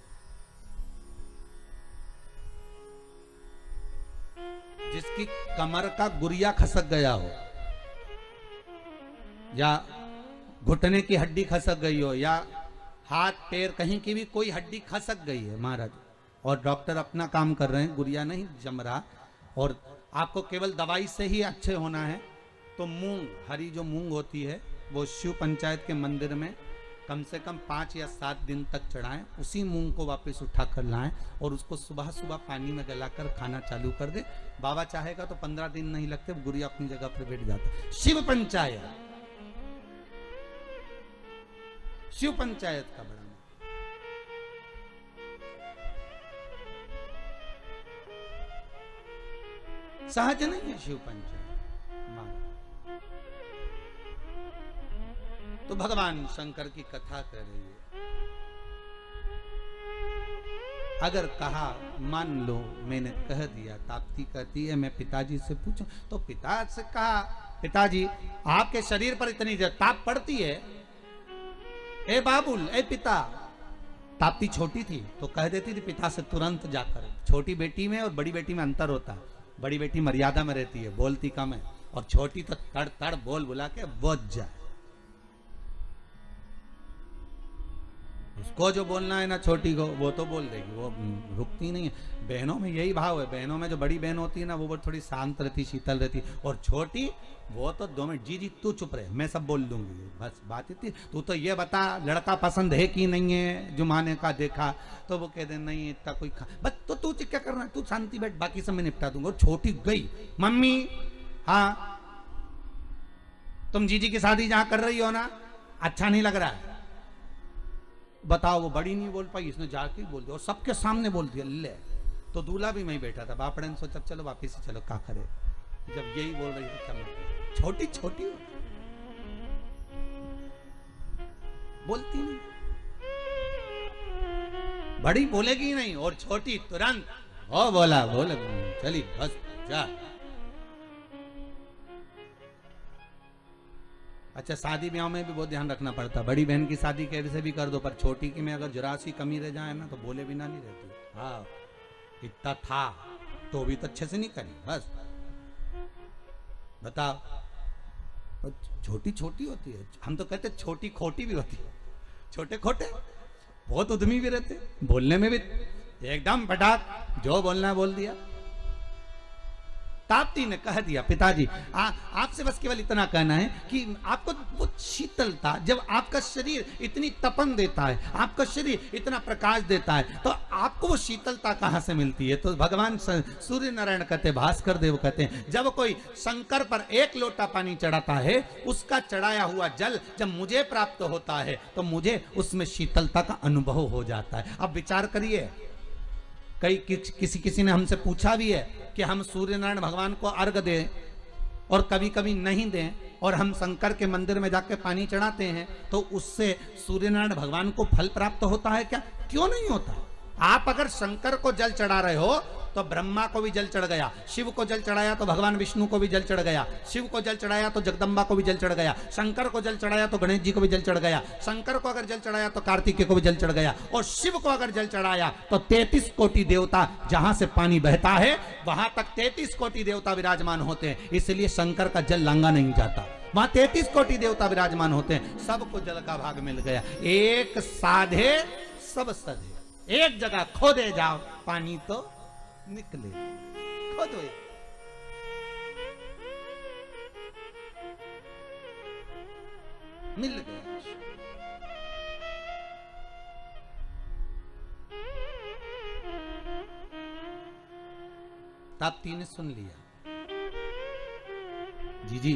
S1: जिसकी कमर का गुरिया खसक गया हो, या घुटने की हड्डी खसक गई हो, या हाथ पैर कहीं की भी कोई हड्डी खसक गई है महाराज, और डॉक्टर अपना काम कर रहे हैं, गुरिया नहीं जम रहा, और आपको केवल दवाई से ही अच्छे होना है, तो मूंग, हरी जो मूंग होती है, वो शिव पंचायत के मंदिर में कम से कम 5 या 7 दिन तक चढ़ाएं। उसी मूंग को वापस उठा कर लाएं और उसको सुबह सुबह पानी में गलाकर खाना चालू कर दे। बाबा चाहेगा तो 15 दिन नहीं लगते, गुरिया अपनी जगह पर बैठ जाता। शिव पंचायत, शिव पंचायत का बड़ा सहज नहीं है शिव पंचायत। तो भगवान शंकर की कथा कर रही है। अगर कहा मान लो मैंने कह दिया, ताप्ती कहती है मैं पिताजी से पूछूं, तो पिता से कहा पिताजी आपके शरीर पर इतनी ताप पड़ती है, ए बाबुल ए पिता। ताप्ती छोटी थी तो कह देती थी पिता से तुरंत जाकर। छोटी बेटी में और बड़ी बेटी में अंतर होता है। बड़ी बेटी मर्यादा में रहती है, बोलती कम है, और छोटी तो तड़ तड़ बोल बुला के बोझ जाए। उसको जो बोलना है ना छोटी को, वो तो बोल देगी, वो रुकती नहीं है। बहनों में यही भाव है। बहनों में जो बड़ी बहन होती है ना, वो थोड़ी शांत रहती, शीतल रहती, और छोटी वो तो 2 मिनट, जी जी तू चुप रहे, मैं सब बोल दूंगी, बस बात इतनी। तू तो ये बता लड़का पसंद है कि नहीं है, जो माने का देखा, तो वो कह दे नहीं इतना कोई बस, तो तू क्या करना है, तू शांति बैठ, बाकी सब मैं निपटा दूंगा। और छोटी गई, मम्मी हाँ तुम जीजी की शादी जहां कर रही हो ना, अच्छा नहीं लग रहा है, बताओ। वो बड़ी नहीं बोल पाई, इसने जाके बोल दिया और सबके सामने बोल दिया। ले तो दूल्हा भी मैं बैठा था, बापड़े ने सोचा चलो वापिस ही चलो, क्या करे। जब यही बोल रही थी क्या, छोटी छोटी बोलती नहीं, बड़ी बोलेगी नहीं, और छोटी तुरंत ओ बोला बोल चली बस जा। अच्छा शादी ब्याह में भी बहुत ध्यान रखना पड़ता। बड़ी बहन की शादी कैसे भी कर दो, पर छोटी की में अगर जरा सी कमी रह जाए ना, तो बोले बिना नहीं रहती। हाँ इतना था तो भी तो अच्छे से नहीं करी, बस बताओ। छोटी छोटी होती है, हम तो कहते छोटी खोटी भी होती है। छोटे खोटे बहुत उद्यमी भी रहते, बोलने में भी एकदम फटाक, जो बोलना है बोल दिया। ताप्ती ने कह दिया पिताजी आपसे बस केवल इतना कहना है कि आपको वो शीतलता, जब आपका शरीर इतनी तपन देता है, आपका शरीर इतना प्रकाश देता है, तो आपको वो शीतलता कहां से मिलती है। तो भगवान सूर्य नारायण कहते, भास्कर देव कहते हैं, जब कोई शंकर पर 1 लोटा पानी चढ़ाता है, उसका चढ़ाया हुआ जल जब मुझे प्राप्त होता है, तो मुझे उसमें शीतलता का अनुभव हो जाता है। अब विचार करिए, किसी ने हमसे पूछा भी है कि हम सूर्य नारायण भगवान को अर्घ दें और कभी कभी नहीं दें, और हम शंकर के मंदिर में जाकर पानी चढ़ाते हैं, तो उससे सूर्य नारायण भगवान को फल प्राप्त होता है क्या? क्यों नहीं होता। आप अगर शंकर को जल चढ़ा रहे हो तो ब्रह्मा को भी जल चढ़ गया, शिव को जल चढ़ाया तो भगवान विष्णु को भी जल चढ़ गया, शिव को जल चढ़ाया तो जगदम्बा को भी जल चढ़ गया, शंकर को जल चढ़ाया तो गणेश जी को भी जल चढ़ गया, शंकर को अगर जल चढ़ाया तो कार्तिकेय को भी जल चढ़ गया, और शिव को अगर जल चढ़ाया तो 33 कोटि देवता, जहां से पानी बहता है वहां तक 33 कोटि देवता विराजमान होते हैं। इसलिए शंकर का जल लांगा नहीं जाता, वहां 33 कोटि देवता विराजमान होते हैं। सबको जल का भाग मिल गया। एक साधे सब सधे, एक जगह खोदे जाओ पानी तो निकले। खोदो मिल गया। ताप्ती ने सुन लिया, जी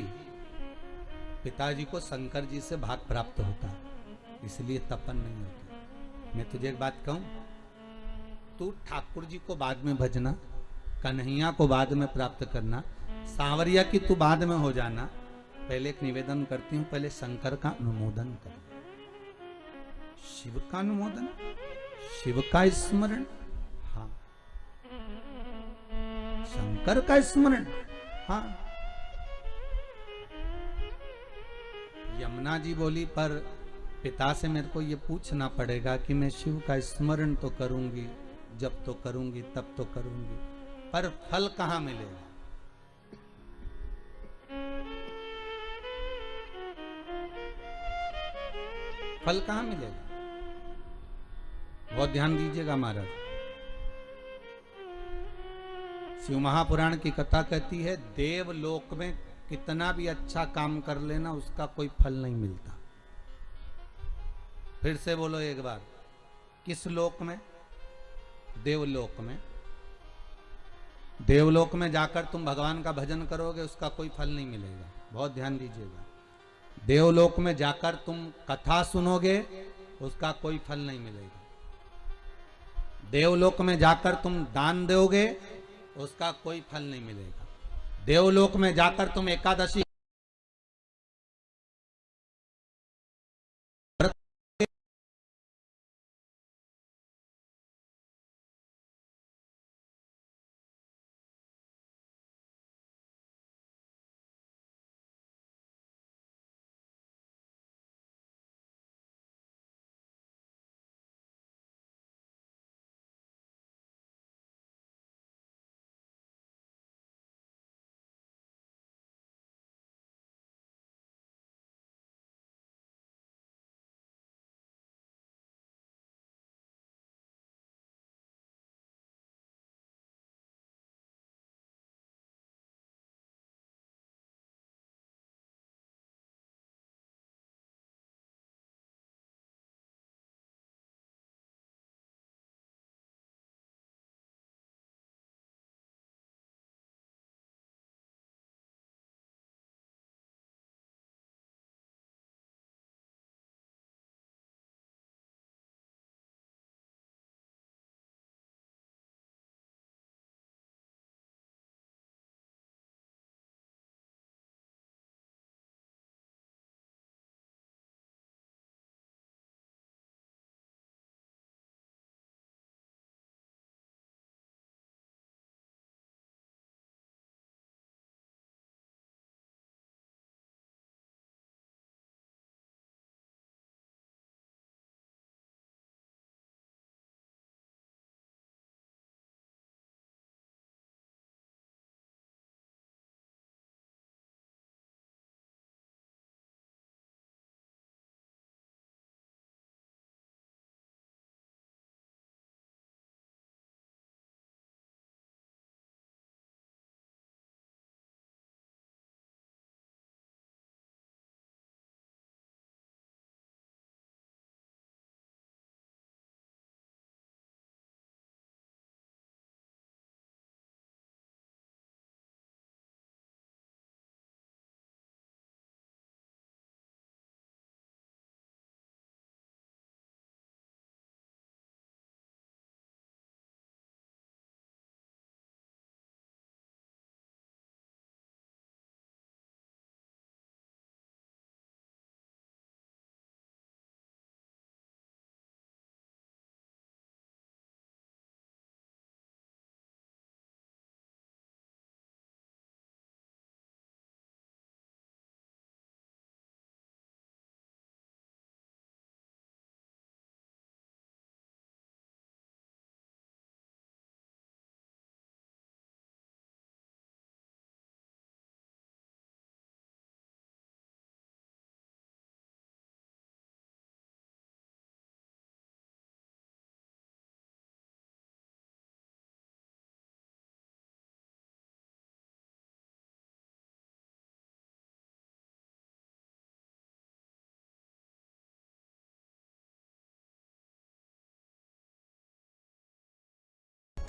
S1: पिताजी को शंकर जी से भाग प्राप्त होता, इसलिए तपन नहीं होती। मैं तुझे एक बात कहूं, तू ठाकुर जी को बाद में भजना, कन्हैया को बाद में प्राप्त करना, सांवरिया की तू बाद में हो जाना। पहले एक निवेदन करती हूं, पहले शंकर का अनुमोदन कर, शिव का अनुमोदन, शिव का स्मरण, हाँ शंकर का स्मरण, हाँ। यमुना जी बोली, पर पिता से मेरे को ये पूछना पड़ेगा कि मैं शिव का स्मरण तो करूंगी, जब तो करूंगी तब तो करूंगी, पर फल कहां मिलेगा? फल कहां मिलेगा? बहुत ध्यान दीजिएगा महाराज। शिव महापुराण की कथा कहती है, देवलोक में कितना भी अच्छा काम कर लेना उसका कोई फल नहीं मिलता। फिर से बोलो एक बार, किस लोक में? देवलोक में। देवलोक में जाकर तुम भगवान का भजन करोगे, उसका कोई फल नहीं मिलेगा। बहुत ध्यान दीजिएगा। देवलोक में जाकर तुम कथा सुनोगे, उसका कोई फल नहीं मिलेगा। देवलोक में जाकर तुम दान दोगे, उसका कोई फल नहीं मिलेगा। देवलोक में जाकर तुम एकादशी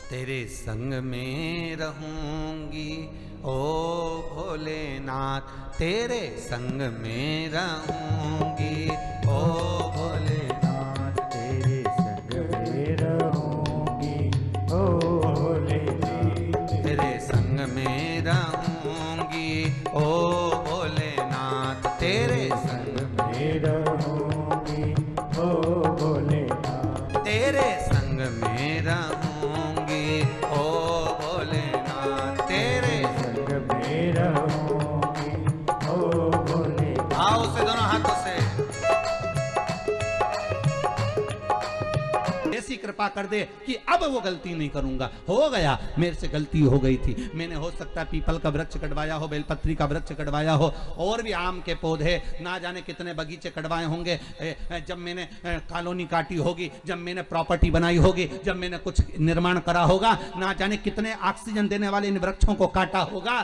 S1: तेरे संग में रहूंगी ओ भोलेनाथ, तेरे संग में रहूंगी ओ भोलेनाथ,
S2: तेरे संग में रहूंगी ओ भोलेनाथ,
S1: तेरे संग में रहूंगी ओ भोलेनाथ, तेरे संग
S2: में रहूंगी ओ भोलेनाथ,
S1: तेरे संग में रहूंगी ओ भोलेनाथ, तेरे
S2: संग में रहूंगी ओ भोलेनाथ।
S1: आओ से दोनों हाथों से ऐसी कृपा कर दे कि अब वो गलती नहीं करूंगा। हो गया, मेरे से गलती हो गई थी। मैंने हो सकता है पीपल का वृक्ष कटवाया हो, बेलपत्री का वृक्ष कटवाया हो, और भी आम के पौधे, ना जाने कितने बगीचे कटवाए होंगे। जब मैंने कॉलोनी काटी होगी, जब मैंने प्रॉपर्टी बनाई होगी, जब मैंने कुछ निर्माण करा होगा, ना जाने कितने ऑक्सीजन देने वाले इन वृक्षों को काटा होगा,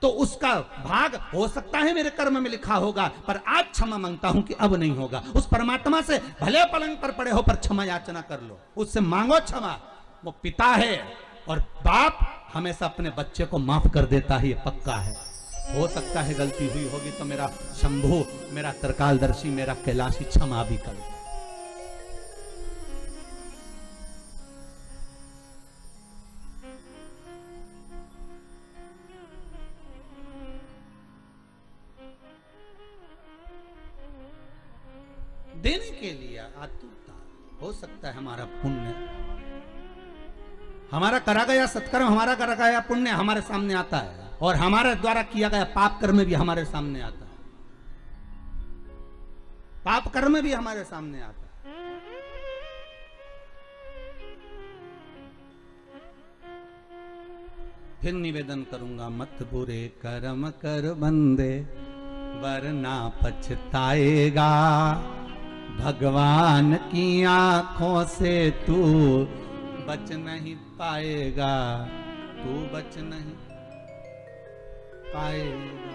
S1: तो उसका भाग हो सकता है मेरे कर्म में लिखा होगा। पर आज क्षमा मांगता हूं कि अब नहीं होगा। उस परमात्मा से भले पलंग पर पड़े हो पर क्षमा याचना कर लो, उससे मांगो क्षमा। वो पिता है और बाप हमेशा अपने बच्चे को माफ कर देता है, ये पक्का है। हो सकता है गलती हुई होगी तो मेरा शंभू, मेरा त्रिकालदर्शी, मेरा कैलाशी क्षमा भी कर दे। देने के लिए आतुरता, हो सकता है हमारा पुण्य, हमारा करा गया सत्कर्म, हमारा करा गया पुण्य हमारे सामने आता है, और हमारे द्वारा किया गया पाप कर्म भी हमारे सामने आता है। पाप कर्म भी हमारे सामने आता है। फिर निवेदन करूंगा, मत बुरे कर्म कर बंदे वरना पछताएगा, भगवान की आंखों से तू बच नहीं पाएगा, तू बच नहीं पाएगा।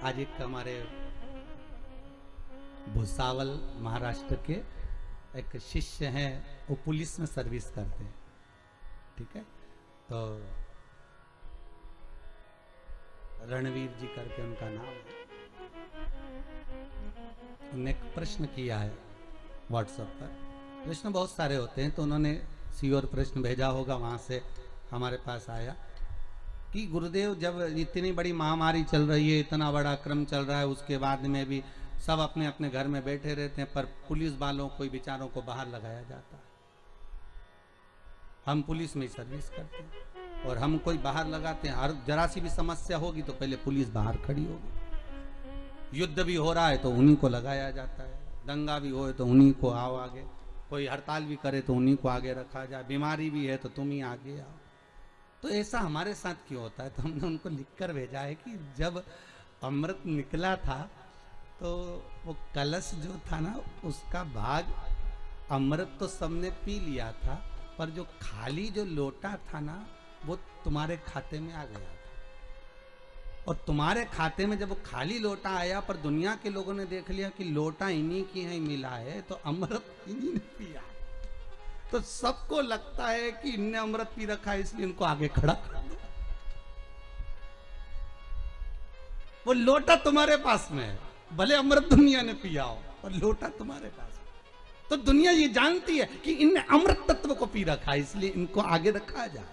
S1: आज एक हमारे भुसावल महाराष्ट्र के एक शिष्य हैं, वो पुलिस में सर्विस करते हैं, ठीक है। तो रणवीर जी करके उनका नाम है। उन्होंने एक प्रश्न किया है व्हाट्सएप पर। प्रश्न बहुत सारे होते हैं, तो उन्होंने श्योर प्रश्न भेजा होगा, वहां से हमारे पास आया कि गुरुदेव, जब इतनी बड़ी महामारी चल रही है, इतना बड़ा क्रम चल रहा है, उसके बाद में भी सब अपने अपने घर में बैठे रहते हैं, पर पुलिस वालों को, बेचारों को बाहर लगाया जाता है। हम पुलिस में सर्विस करते हैं और हम कोई बाहर लगाते हैं। हर जरा सी भी समस्या होगी तो पहले पुलिस बाहर खड़ी होगी। युद्ध भी हो रहा है तो उन्हीं को लगाया जाता है, दंगा भी हो तो उन्हीं को आओ आगे, कोई हड़ताल भी करे तो उन्हीं को आगे रखा जाए, बीमारी भी है तो तुम ही आगे आओ। तो ऐसा हमारे साथ क्यों होता है? तो हमने उनको लिखकर भेजा है कि जब अमृत निकला था तो वो कलश जो था ना, उसका भाग अमृत तो सबने पी लिया था, पर जो खाली जो लोटा था ना, वो तुम्हारे खाते में आ गया था। और तुम्हारे खाते में जब वो खाली लोटा आया, पर दुनिया के लोगों ने देख लिया कि लोटा इन्हीं की है मिला है, तो अमृत इन्हीं ने पिया, तो सबको लगता है कि इनने अमृत पी रखा है, इसलिए इनको आगे खड़ा कर दो। वो लोटा तुम्हारे पास में है, भले अमृत दुनिया ने पिया हो, पर लोटा तुम्हारे पास है। तो दुनिया ये जानती है कि इनने अमृत तत्व को पी रखा है, इसलिए इनको आगे रखा जाए।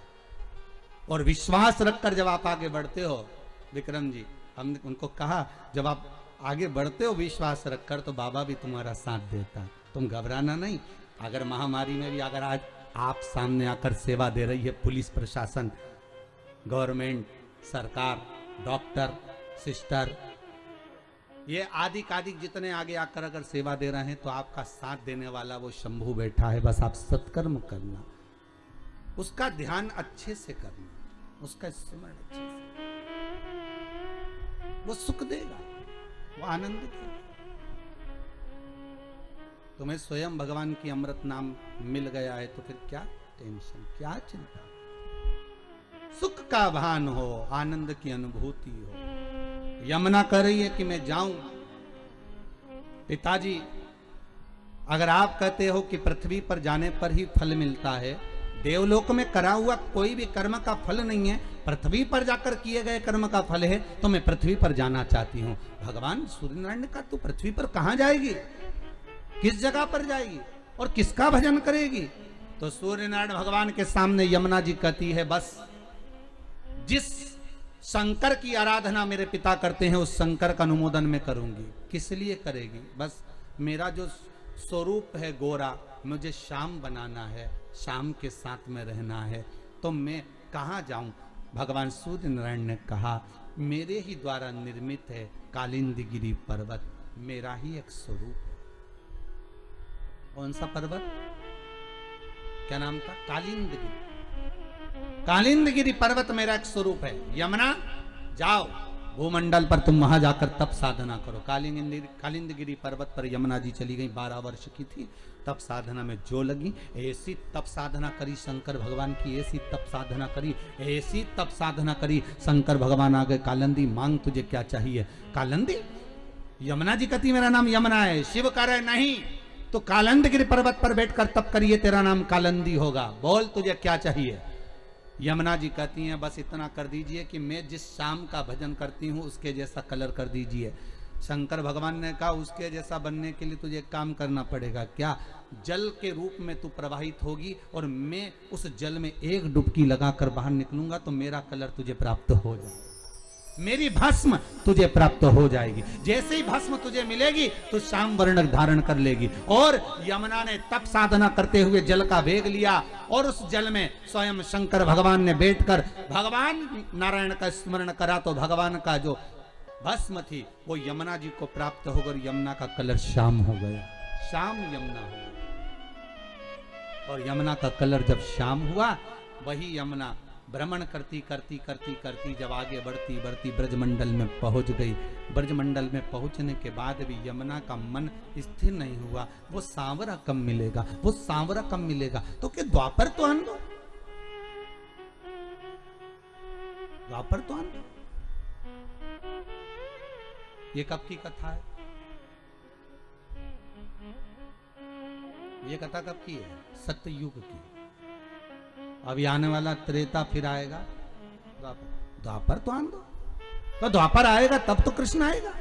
S1: और विश्वास रखकर जब आप आगे बढ़ते हो, विक्रम जी, हमने उनको कहा, जब आप आगे बढ़ते हो विश्वास रखकर, तो बाबा भी तुम्हारा साथ देता है, तुम घबराना नहीं। अगर महामारी में भी अगर आज आप सामने आकर सेवा दे रही है पुलिस प्रशासन, गवर्नमेंट, सरकार, डॉक्टर, सिस्टर, ये आदि कादिक जितने आगे आकर अगर सेवा दे रहे हैं, तो आपका साथ देने वाला वो शंभू बैठा है। बस आप सत्कर्म करना, उसका ध्यान अच्छे से करना, उसका स्मरण अच्छे से, वो सुख देगा, वो आनंद देगा। तुम्हें स्वयं भगवान की अमृत नाम मिल गया है, तो फिर क्या टेंशन, क्या चिंता? सुख का भान हो, आनंद की अनुभूति हो। यमुना कह रही है कि मैं जाऊं। पिताजी, अगर आप कहते हो कि पृथ्वी पर जाने पर ही फल मिलता है, देवलोक में करा हुआ कोई भी कर्म का फल नहीं है, पृथ्वी पर जाकर किए गए कर्म का फल है, तो मैं पृथ्वी पर जाना चाहती हूँ। भगवान सूर्यनारायण ने कहा, तू पृथ्वी पर कहां जाएगी, किस जगह पर जाएगी और किसका भजन करेगी? तो सूर्यनारायण भगवान के सामने यमुना जी कहती है, बस जिस शंकर की आराधना मेरे पिता करते हैं उस शंकर का अनुमोदन मैं करूंगी। किस लिए करेगी? बस मेरा जो स्वरूप है गोरा, मुझे श्याम बनाना है, श्याम के साथ में रहना है, तो मैं कहाँ जाऊं? भगवान सूर्य नारायण ने कहा, मेरे ही द्वारा निर्मित है कालिंदगिरी पर्वत, मेरा ही एक स्वरूप है। कौन सा पर्वत? क्या नाम था? कालिंदगिरी। कालिंदगिरी पर्वत मेरा एक स्वरूप है। यमुना जाओ भूमंडल पर, तुम वहां जाकर तप साधना करो। कालिंदगिरी पर्वत पर यमुना जी चली गई, 12 वर्ष की थी, तप साधना में जो लगी, ऐसी तप साधना करी शंकर भगवान की, ऐसी तप साधना करी, ऐसी तप साधना करी। शंकर भगवान आ गए, कालिंदी मांग तुझे क्या चाहिए? कालिंदी? यमुना जी कहती मेरा नाम यमुना है। शिव कह रहे नहीं, तो कालिंदगिरी पर्वत पर बैठकर तप करिए, तेरा नाम कालिंदी होगा, बोल तुझे क्या चाहिए? यमुना जी कहती हैं, बस इतना कर दीजिए कि मैं जिस श्याम का भजन करती हूँ उसके जैसा कलर कर दीजिए। शंकर भगवान ने कहा, उसके जैसा बनने के लिए तुझे एक काम करना पड़ेगा। क्या? जल के रूप में तू प्रवाहित होगी और मैं उस जल में एक डुबकी लगाकर बाहर निकलूंगा तो मेरा कलर तुझे प्राप्त हो जाएगा, मेरी भस्म तुझे प्राप्त हो जाएगी। जैसे ही भस्म तुझे मिलेगी तो श्याम वर्ण धारण कर लेगी। और यमुना ने तप साधना करते हुए जल का वेग लिया और उस जल में स्वयं शंकर भगवान ने बैठकर भगवान नारायण का स्मरण करा, तो भगवान का जो भस्म थी वो यमुना जी को प्राप्त होकर यमुना का कलर श्याम हो गया, श्याम यमुना हो गया। और यमुना का कलर जब श्याम हुआ, वही यमुना भ्रमण करती करती करती करती जब आगे बढ़ती बढ़ती ब्रजमंडल में पहुंच गई। ब्रजमंडल में पहुंचने के बाद भी यमुना का मन स्थिर नहीं हुआ। वो सांवरा कब मिलेगा, वो सांवरा कब मिलेगा? तो क्या द्वापर तो आन दो, द्वापर तो आन दो। ये कब की कथा है? ये कथा कब की है? सत्ययुग की। अभी आने वाला त्रेता फिर आएगा, द्वापर तो आन दो। तो द्वापर आएगा तब तो कृष्ण आएगा,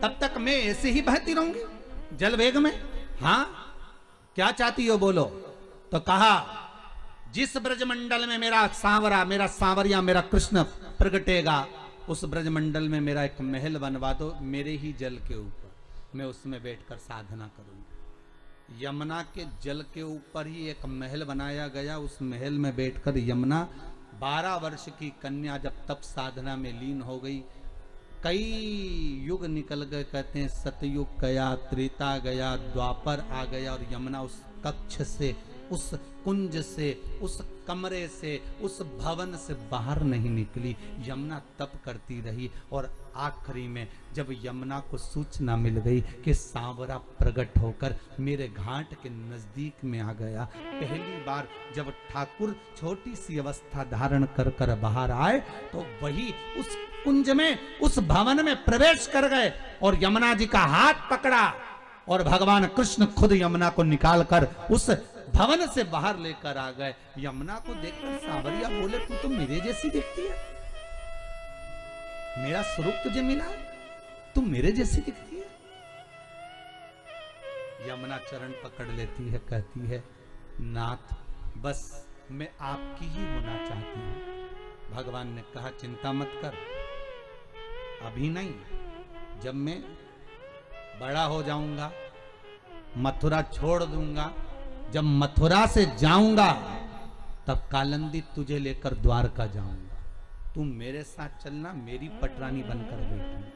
S1: तब तक मैं ऐसे ही बहती रहूंगी जल वेग में। हाँ, क्या चाहती हो बोलो? तो कहा, जिस ब्रजमंडल में मेरा सांवरा, मेरा सांवरिया, मेरा कृष्ण प्रगटेगा, उस ब्रजमंडल में मेरा एक महल बनवा दो, मेरे ही जल के ऊपर, मैं उसमें बैठकर साधना करूंगी। यमुना के जल के ऊपर ही एक महल बनाया गया। उस महल में बैठकर यमुना 12 वर्ष की कन्या जब तप साधना में लीन हो गई, कई युग निकल गए, कहते हैं सतयुग गया, त्रेता गया, द्वापर आ गया, और यमुना उस कक्ष से, उस कुंज से, उस कमरे से, उस भवन से बाहर नहीं निकली। यमुना तप करती रही और आखिरी में जब यमुना को सूचना मिल गई कि सांवरा प्रकट होकर मेरे घाट के नजदीक में आ गया, पहली बार जब ठाकुर छोटी सी अवस्था धारण कर कर बाहर आए, तो वही उस कुंज में, उस भवन में प्रवेश कर गए और यमुना जी का हाथ पकड़ा और भगवान कृष्ण खुद यमुना को निकालकर उस भवन से बाहर लेकर आ गए। यमुना को देखकर सांवरिया बोले, तू तो मेरे जैसी दिखती है, मेरा स्वरूप तुझे मिला, तू मेरे जैसी दिखती है। यमुना चरण पकड़ लेती है, कहती है, नाथ बस मैं आपकी ही होना चाहती हूं। भगवान ने कहा, चिंता मत कर, अभी नहीं, जब मैं बड़ा हो जाऊंगा, मथुरा छोड़ दूंगा, जब मथुरा से जाऊंगा तब कालिंदी तुझे लेकर द्वारका जाऊंगा, तुम मेरे साथ चलना, मेरी पटरानी बनकर बैठना।